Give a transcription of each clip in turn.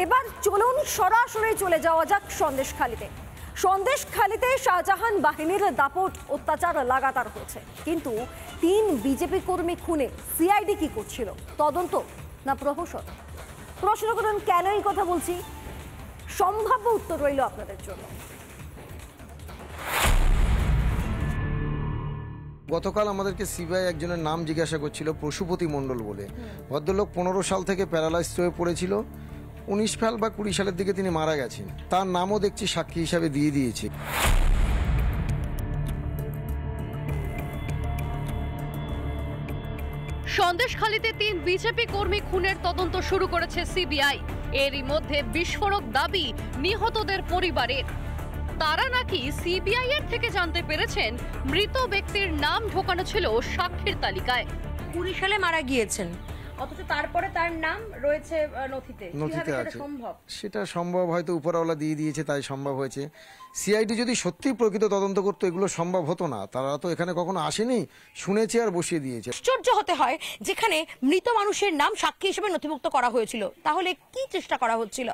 এবার চলুন সরাসরি চলে যাওয়া যাক সন্দেশখালীতে। সন্দেশখালীতে শাহজাহান বাহিনীর দাপট অত্যাচার লাগাতার হচ্ছে, কিন্তু 3 বিজেপি কর্মী খুনে সিআইডি কি করছিল? তদন্ত না প্রহসন? প্রশ্ন করুন কেন এই কথা বলছি, সম্ভাব্য উত্তর রইল আপনাদের জন্য। গতকাল আমাদেরকে সিবিআই একজনের নাম জিজ্ঞাসা করছিল, পশুপতি মণ্ডল বলে। ভদ্রলোক 15 সাল থেকে প্যারালাইজড হয়ে পড়েছিল। 19 সাল বা 20 সালের দিকে তিনি মারা গেছেন। তার নামও দেখছি সাক্ষী হিসাবে দিয়ে দিয়েছে। সন্দেশখালীতে 3 বিজেপি কর্মী খুনের তদন্ত শুরু করেছে সিবিআই। এরই মধ্যে বিস্ফোরক দাবি নিহতদের পরিবারের। তারা নাকি সিবিআই এর থেকে জানতে পেরেছেন মৃত ব্যক্তির নাম ঢোকানো ছিল সাক্ষীর তালিকায়। 20 সালে মারা গিয়েছেন, অথচ তারপরে তার নাম রয়েছে নথিতে। নথিতে আছে। সেটা সম্ভব, হয়তো উপরওয়ালা দিয়ে দিয়েছে তাই সম্ভব হয়েছে। সিআইডি যদি সত্যি প্রকৃত তদন্ত করতো এগুলো সম্ভব হতো না। তারা তো এখানে কখনো আসেনি, শুনেছে আর বসিয়ে দিয়েছে। আশ্চর্য হতে হয়, যেখানে মৃত মানুষের নাম সাক্ষী হিসেবে নথিভুক্ত করা হয়েছিল, তাহলে কি চেষ্টা করা হচ্ছিল?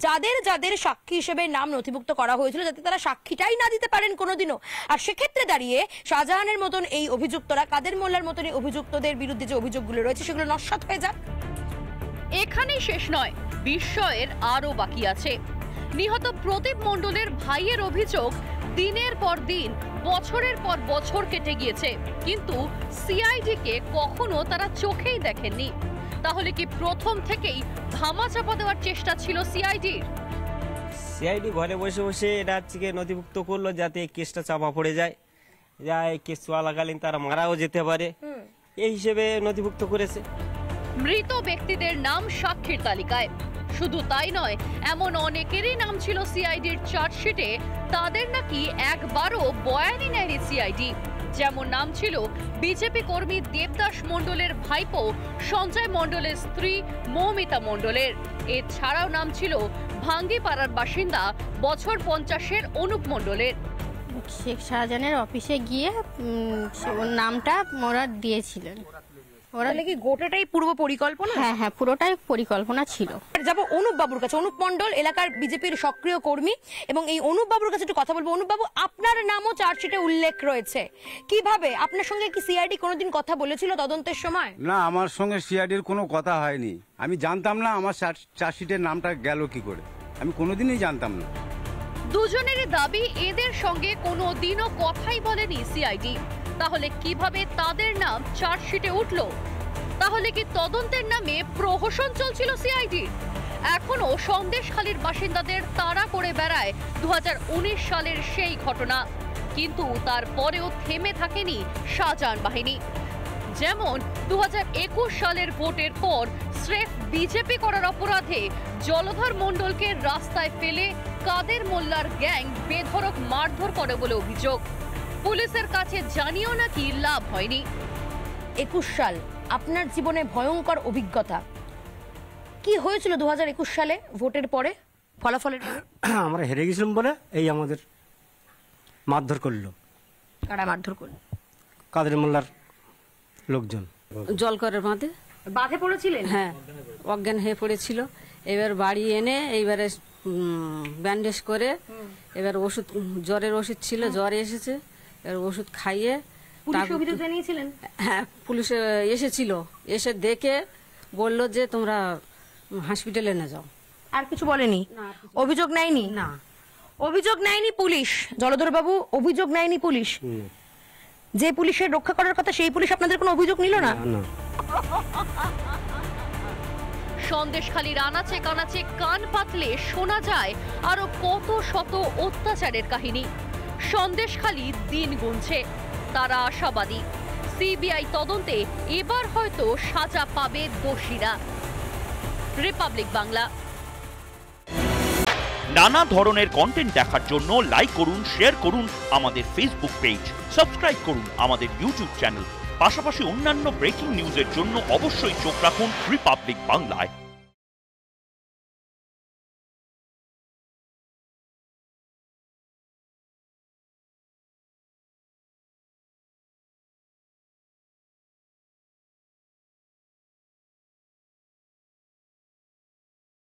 যাদের যাদের সাক্ষী হিসেবে নাম নথিভুক্ত করা হয়েছিল, যাতে তারা সাক্ষীটাই না দিতে পারেন কোনোদিনও। আর সেক্ষেত্রে দাঁড়িয়ে শাহজাহানের মতন এই অভিযুক্তরা, কাদের মোল্লার মতন এই অভিযুক্তদের বিরুদ্ধে যে অভিযোগগুলো রয়েছে সেগুলো নস্যাৎ হয়ে যাক। এখানেই শেষ নয়, বিস্ময়ের আরো বাকি আছে। নিহত প্রদীপ মণ্ডলের ভাইয়ের অভিযোগ, দিনের পর দিন, বছরের পর বছর কেটে গিয়েছে, কিন্তু সিআইডি কে কখনো তারা চোখেই দেখেননি। তাহলে কি প্রথম থেকেই ধামাচাপা দেওয়ার চেষ্টা ছিল সিআইডির? সিআইডি ঘরে বসে বসে এটা নথিভুক্ত করলো যাতে কেসটা চাপা পড়ে যায়, যা এই কেস চলাকালীন তারা মারাও যেতে পারে, এই হিসেবে নথিভুক্ত করেছে। মৃত ব্যক্তিদের নাম সাক্ষীর তালিকায়। শুধু তাই নয়, এমন অনেকেরই নাম ছিল সিআইডির চার্জশিটে, তাদের নাকি একবারও বয়ানই নেয়নি সিআইডি। যেমন নাম ছিল বিজেপি কর্মী দেবদাস মণ্ডলের ভাইপো সঞ্জয় মণ্ডলের স্ত্রী মৌমিতা মণ্ডলের। এছাড়াও নাম ছিল ভাঙ্গিপাড়ার বাসিন্দা বছর 50-এর অনুপ মণ্ডলের। শেখ শাহজাহানের অফিসে গিয়ে ওর নামটা ওরা দিয়েছিলেন। ওরা কি গোটাটাই পূর্ব পরিকল্পনা? হ্যাঁ হ্যাঁ, পুরোটাই পরিকল্পনা ছিল। যাবো অনুপ বাবুর কাছে। অনুপ মণ্ডল এলাকার বিজেপির সক্রিয় কর্মী, এবং এই অনুপ বাবুর কাছে একটু কথা বলবো। অনুপ বাবু, আপনার নামও চার্জশিটে উল্লেখ রয়েছে, কিভাবে? আপনার সঙ্গে কি সিআইডি কোনোদিন কথা বলেছিল তদন্তের সময়? না, আমার সঙ্গে সিআইডির কোনো কথা হয়নি। আমি জানতাম না আমার চার্জশিটের নামটা গেল কি করে, আমি কোনোদিনই জানতাম না। দুজনেরই দাবি, এদের সঙ্গে কোনো দিনও কথাই বলেনি সিআইডি। তাহলে কিভাবে তাদের নাম চার্জশিটে উঠল? তাহলে কি তদন্তের নামে প্রহসন চলছিল সিআইডি? এখনো সন্দেশখালীর বাসিন্দাদের তাড়া করে বেড়ায় 2019 সালের সেই ঘটনা, কিন্তু তারপরেও থেমে থাকেনি শাহজাহান বাহিনী। যেমন 2021 সালের ভোটের পর স্রেফ বিজেপি করার অপরাধে জলধর মণ্ডলকে রাস্তায় ফেলে কাদের মোল্লার গ্যাং বেধড়ক মারধর করে বলে অভিযোগ। পুলিশের কাছে জানিয়েও নাকি লাভ হয়নি। 21 সাল আপনার জীবনে ভয়ঙ্কর অভিজ্ঞতা কি হয়েছিল 2021 সালে ভোটের পরে, ফলাফলের পরে? আমরা হেরে গেছিলাম বলে এই আমাদের মারধর করলো। কারা মারধর করলো? কাদের মোল্লার লোকজন। জলকরের বাঁধে পড়েছিলেন? হ্যাঁ, অজ্ঞান হয়ে পড়েছিল। এবার বাড়ি এনে এইবারে ব্যান্ডেজ করে, এবার ওষুধ, জ্বরের ওষুধ ছিল, জ্বর এসেছে, এবার ওষুধ খাইয়ে। অভিযোগ জানিয়েছিলেন? হ্যাঁ, পুলিশ এসেছিল, এসে দেখে বললো যে তোমরা হসপিটালে নিয়ে যাও। আর কিছু বলেনি? অভিযোগ নেয়নি? না, অভিযোগ নেয়নি পুলিশ। জলধর বাবু, অভিযোগ নেয়নি পুলিশ? যে পুলিশের রক্ষা করার কথা সেই পুলিশ আপনাদের কোনো অভিযোগ নিল না? সন্দেশখালীর আনাচে কানাচে কান পাতলে শোনা যায় আরো কত শত অত্যাচারের কাহিনী। সন্দেশখালী দিন গুনছে, তারা আশাবাদী সিবিআই তদন্তে এবার হয়তো সাজা পাবে দোষীরা। রিপাবলিক বাংলা। নানা ধরনের কন্টেন্ট দেখার জন্য লাইক করুন, শেয়ার করুন আমাদের ফেসবুক পেজ, সাবস্ক্রাইব করুন আমাদের ইউটিউব চ্যানেল। পাশাপাশি অন্যান্য ব্রেকিং নিউজের জন্য অবশ্যই চোখ রাখুন রিপাবলিক বাংলায়।